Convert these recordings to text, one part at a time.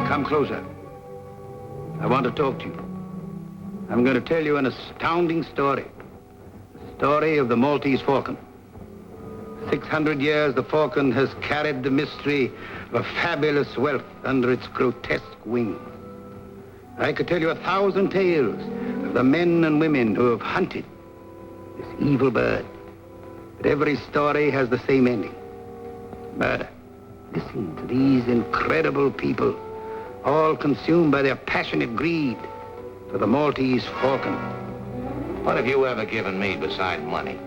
Come closer. I want to talk to you. I'm going to tell you an astounding story. The story of the Maltese Falcon. 600 years, the falcon has carried the mystery of a fabulous wealth under its grotesque wings. I could tell you 1,000 tales of the men and women who have hunted this evil bird. But every story has the same ending. Murder. Listen to these incredible people, all consumed by their passionate greed for the Maltese Falcon. What have you ever given me beside money?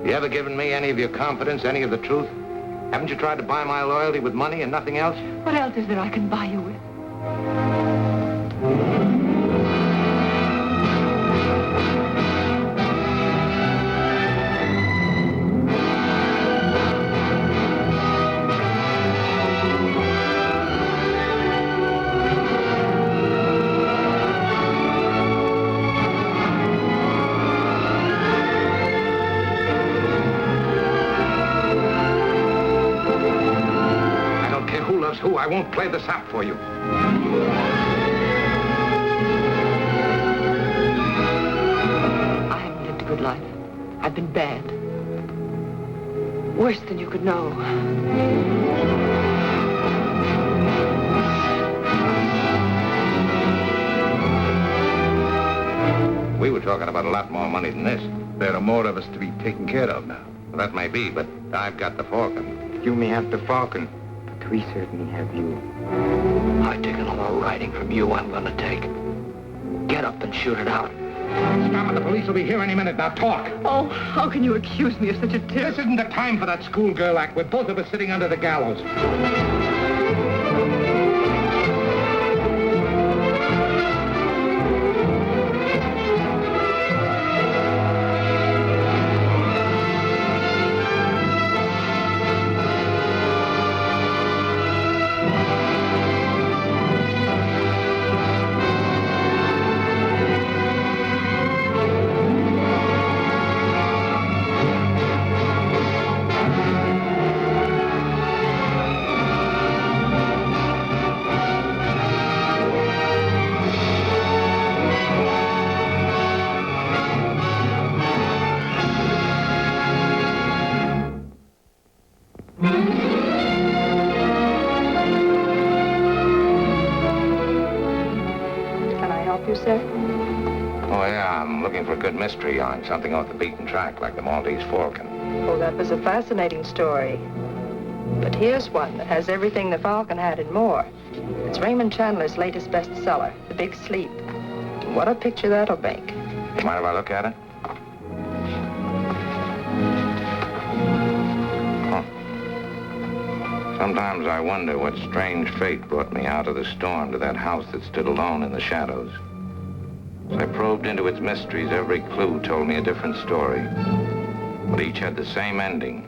You ever given me any of your confidence, any of the truth? Haven't you tried to buy my loyalty with money and nothing else? What else is there I can buy you with? Who? I won't play the sap for you. I haven't lived a good life. I've been bad. Worse than you could know. We were talking about a lot more money than this. There are more of us to be taken care of now. Well, that may be, but I've got the Falcon. You may have the Falcon. We certainly have you. I've taken all the riding from you I'm gonna take. Get up and shoot it out. Stop it, the police will be here any minute. Now talk. Oh, how can you accuse me of such a This terrible... isn't the time for that schoolgirl act with both of us sitting under the gallows. Good mystery on something off the beaten track, like the Maltese Falcon. Oh, that was a fascinating story. But here's one that has everything the Falcon had and more. It's Raymond Chandler's latest bestseller, The Big Sleep. What a picture that'll make. You mind if I look at it? Huh. Sometimes I wonder what strange fate brought me out of the storm to that house that stood alone in the shadows. As I probed into its mysteries, every clue told me a different story. But each had the same ending: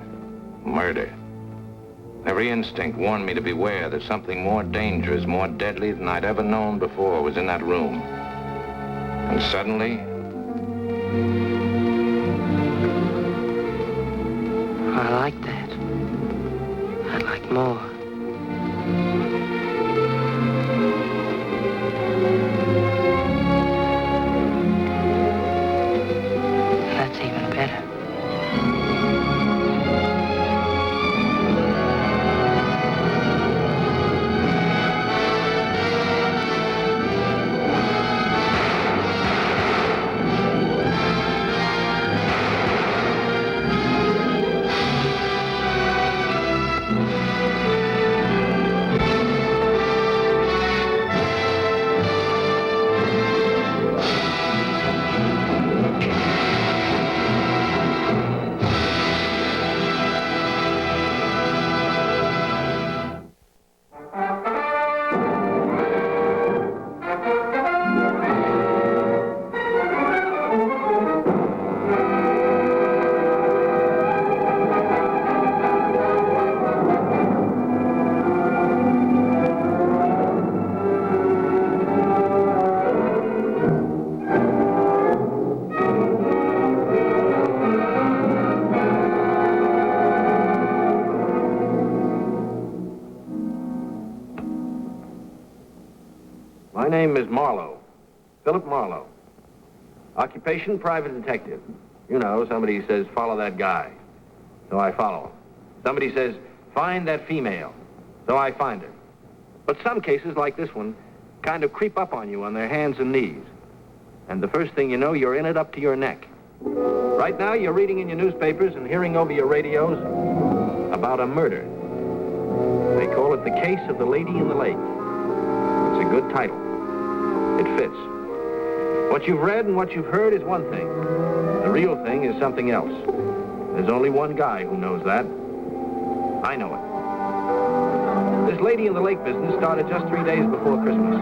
murder. Every instinct warned me to beware that something more dangerous, more deadly than I'd ever known before was in that room. And suddenly... I like that. I'd like more. My name is Marlowe. Philip Marlowe. Occupation, private detective. You know, somebody says, follow that guy. So I follow him. Somebody says, find that female. So I find her. But some cases, like this one, kind of creep up on you on their hands and knees. And the first thing you know, you're in it up to your neck. Right now, you're reading in your newspapers and hearing over your radios about a murder. They call it The Case of the Lady in the Lake. It's a good title. It fits. What you've read and what you've heard is one thing. The real thing is something else. There's only one guy who knows that. I know it. This Lady in the Lake business started just 3 days before Christmas.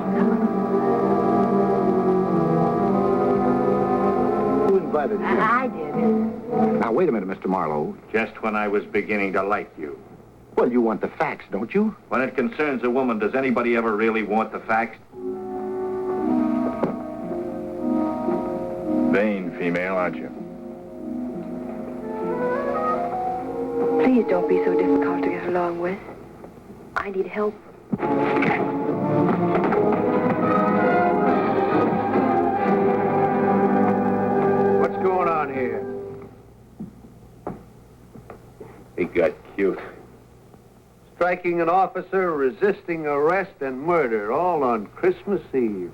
Who invited you? I did. Now, wait a minute, Mr. Marlowe. Just when I was beginning to like you. Well, you want the facts, don't you? When it concerns a woman, does anybody ever really want the facts? Vain female, aren't you? Please don't be so difficult to get along with. I need help. What's going on here? He got cute. Striking an officer, resisting arrest, and murder, all on Christmas Eve.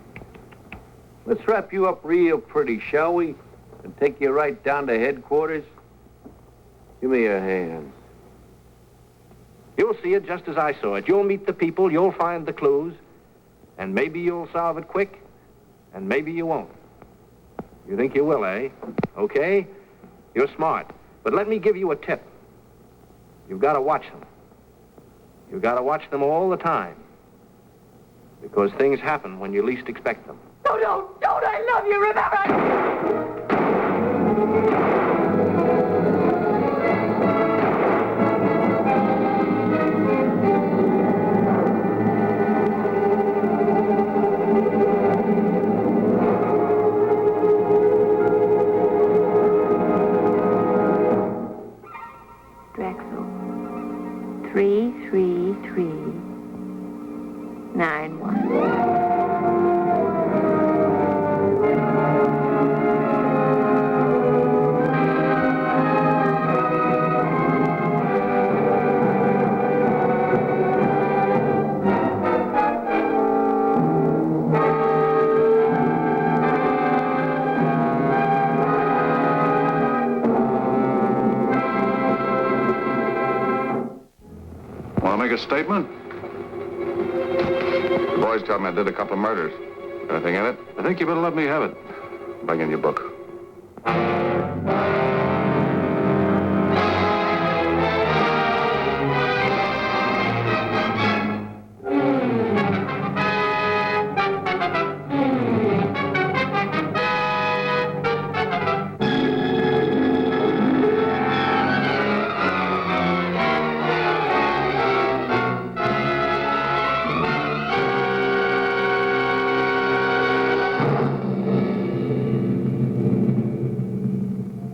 Let's wrap you up real pretty, shall we? And take you right down to headquarters? Give me your hands. You'll see it just as I saw it. You'll meet the people, you'll find the clues, and maybe you'll solve it quick, and maybe you won't. You think you will, eh? Okay? You're smart. But let me give you a tip. You've got to watch them. You've got to watch them all the time. Because things happen when you least expect them. No, don't. I love you, remember? Drexel. 33391. Make a statement? The boys tell me I did a couple of murders. Anything in it? I think you better let me have it. Bring in your book.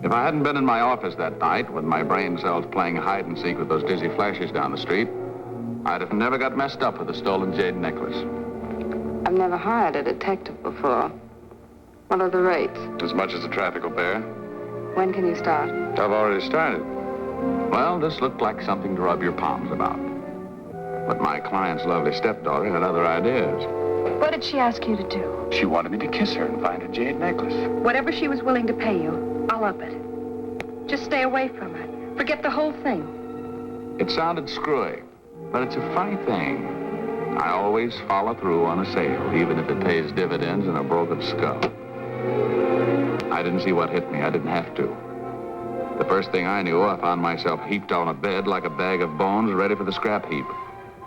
If I hadn't been in my office that night with my brain cells playing hide and seek with those dizzy flashes down the street, I'd have never got messed up with a stolen jade necklace. I've never hired a detective before. What are the rates? As much as the traffic will bear. When can you start? I've already started. Well, this looked like something to rub your palms about. But my client's lovely stepdaughter had other ideas. What did she ask you to do? She wanted me to kiss her and find a jade necklace. Whatever she was willing to pay you, I'll up it. Just stay away from her. Forget the whole thing. It sounded screwy, but it's a funny thing. I always follow through on a sale, even if it pays dividends in a broken skull. I didn't see what hit me. I didn't have to. The first thing I knew, I found myself heaped on a bed like a bag of bones ready for the scrap heap.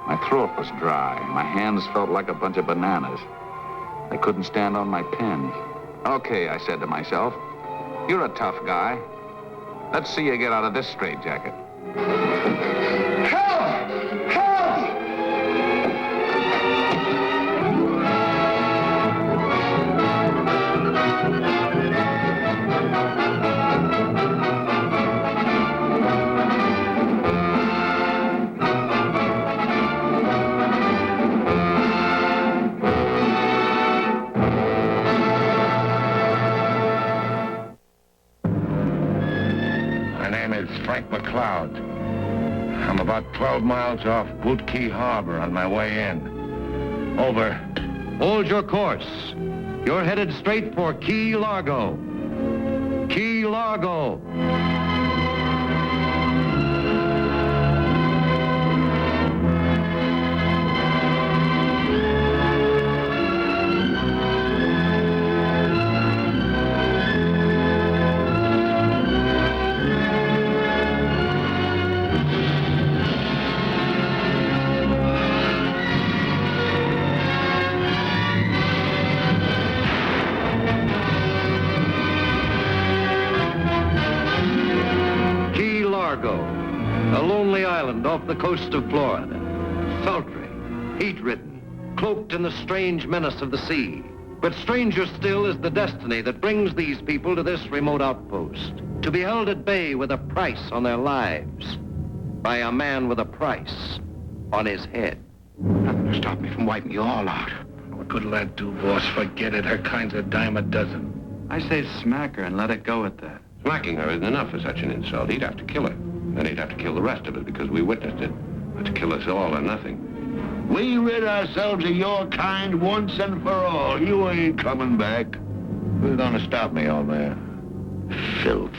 My throat was dry. My hands felt like a bunch of bananas. I couldn't stand on my pens. Okay, I said to myself, you're a tough guy. Let's see you get out of this straitjacket. Help! Help! about 12 miles off Boot Harbor on my way in. Over. Hold your course. You're headed straight for Key Largo. Key Largo. A lonely island off the coast of Florida. Sultry, heat-ridden, cloaked in the strange menace of the sea. But stranger still is the destiny that brings these people to this remote outpost, to be held at bay with a price on their lives, by a man with a price on his head. Nothing to stop me from wiping you all out. What good'll that do, boss? Forget it. Her kind's a dime a dozen. I say smack her and let it go at that. Smacking her isn't enough for such an insult. He'd have to kill her. Then he'd have to kill the rest of us because we witnessed it. But to kill us all or nothing. We rid ourselves of your kind once and for all. You ain't coming back. Who's gonna stop me, old man? Filth.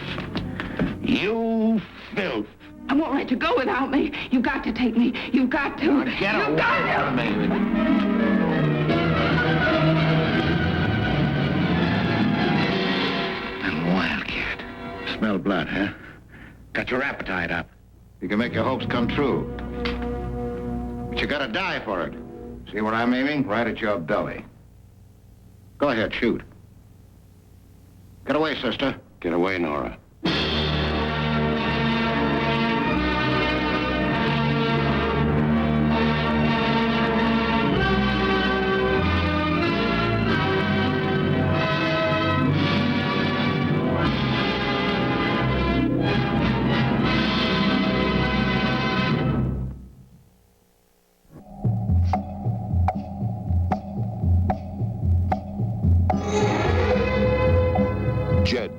You filth. I won't let you go without me. You've got to take me. You've got to. Now get away from me. And wildcat. Smell blood, huh? Got your appetite up. You can make your hopes come true. But you gotta die for it. See where I'm aiming? Right at your belly. Go ahead, shoot. Get away, sister. Get away, Nora.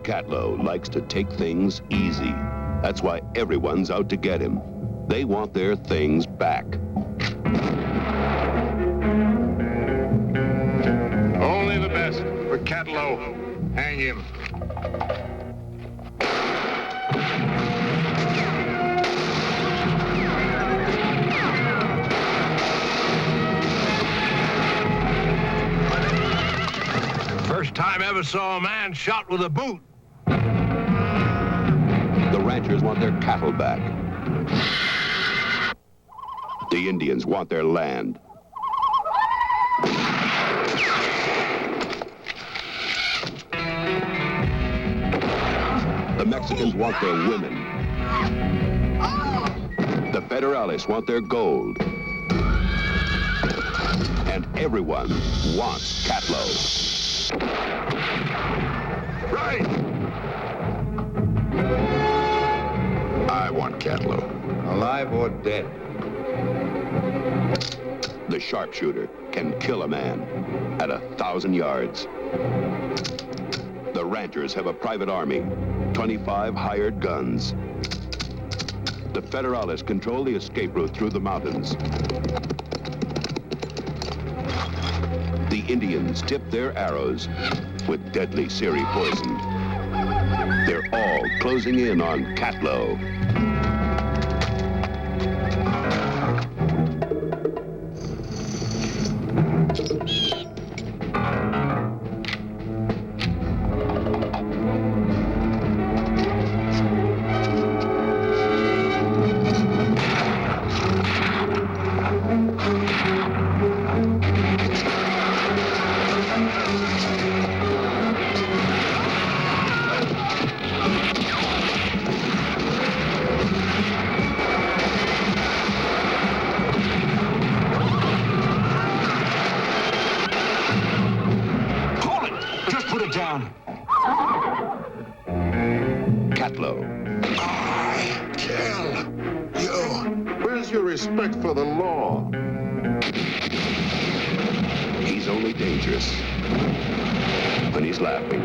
Catlow likes to take things easy. That's why everyone's out to get him. They want their things back. Only the best for Catlow. Hang him. First time I ever saw a man shot with a boot. The ranchers want their cattle back. The Indians want their land. The Mexicans want their women. The Federales want their gold. And everyone wants Catlow. Right! I want Catlow. Alive or dead? The sharpshooter can kill a man at 1,000 yards. The ranchers have a private army, 25 hired guns. The Federales control the escape route through the mountains. The Indians tip their arrows with deadly Siri poison. They're all closing in on Catlow. Catlow. I kill you. Where's your respect for the law? He's only dangerous when he's laughing.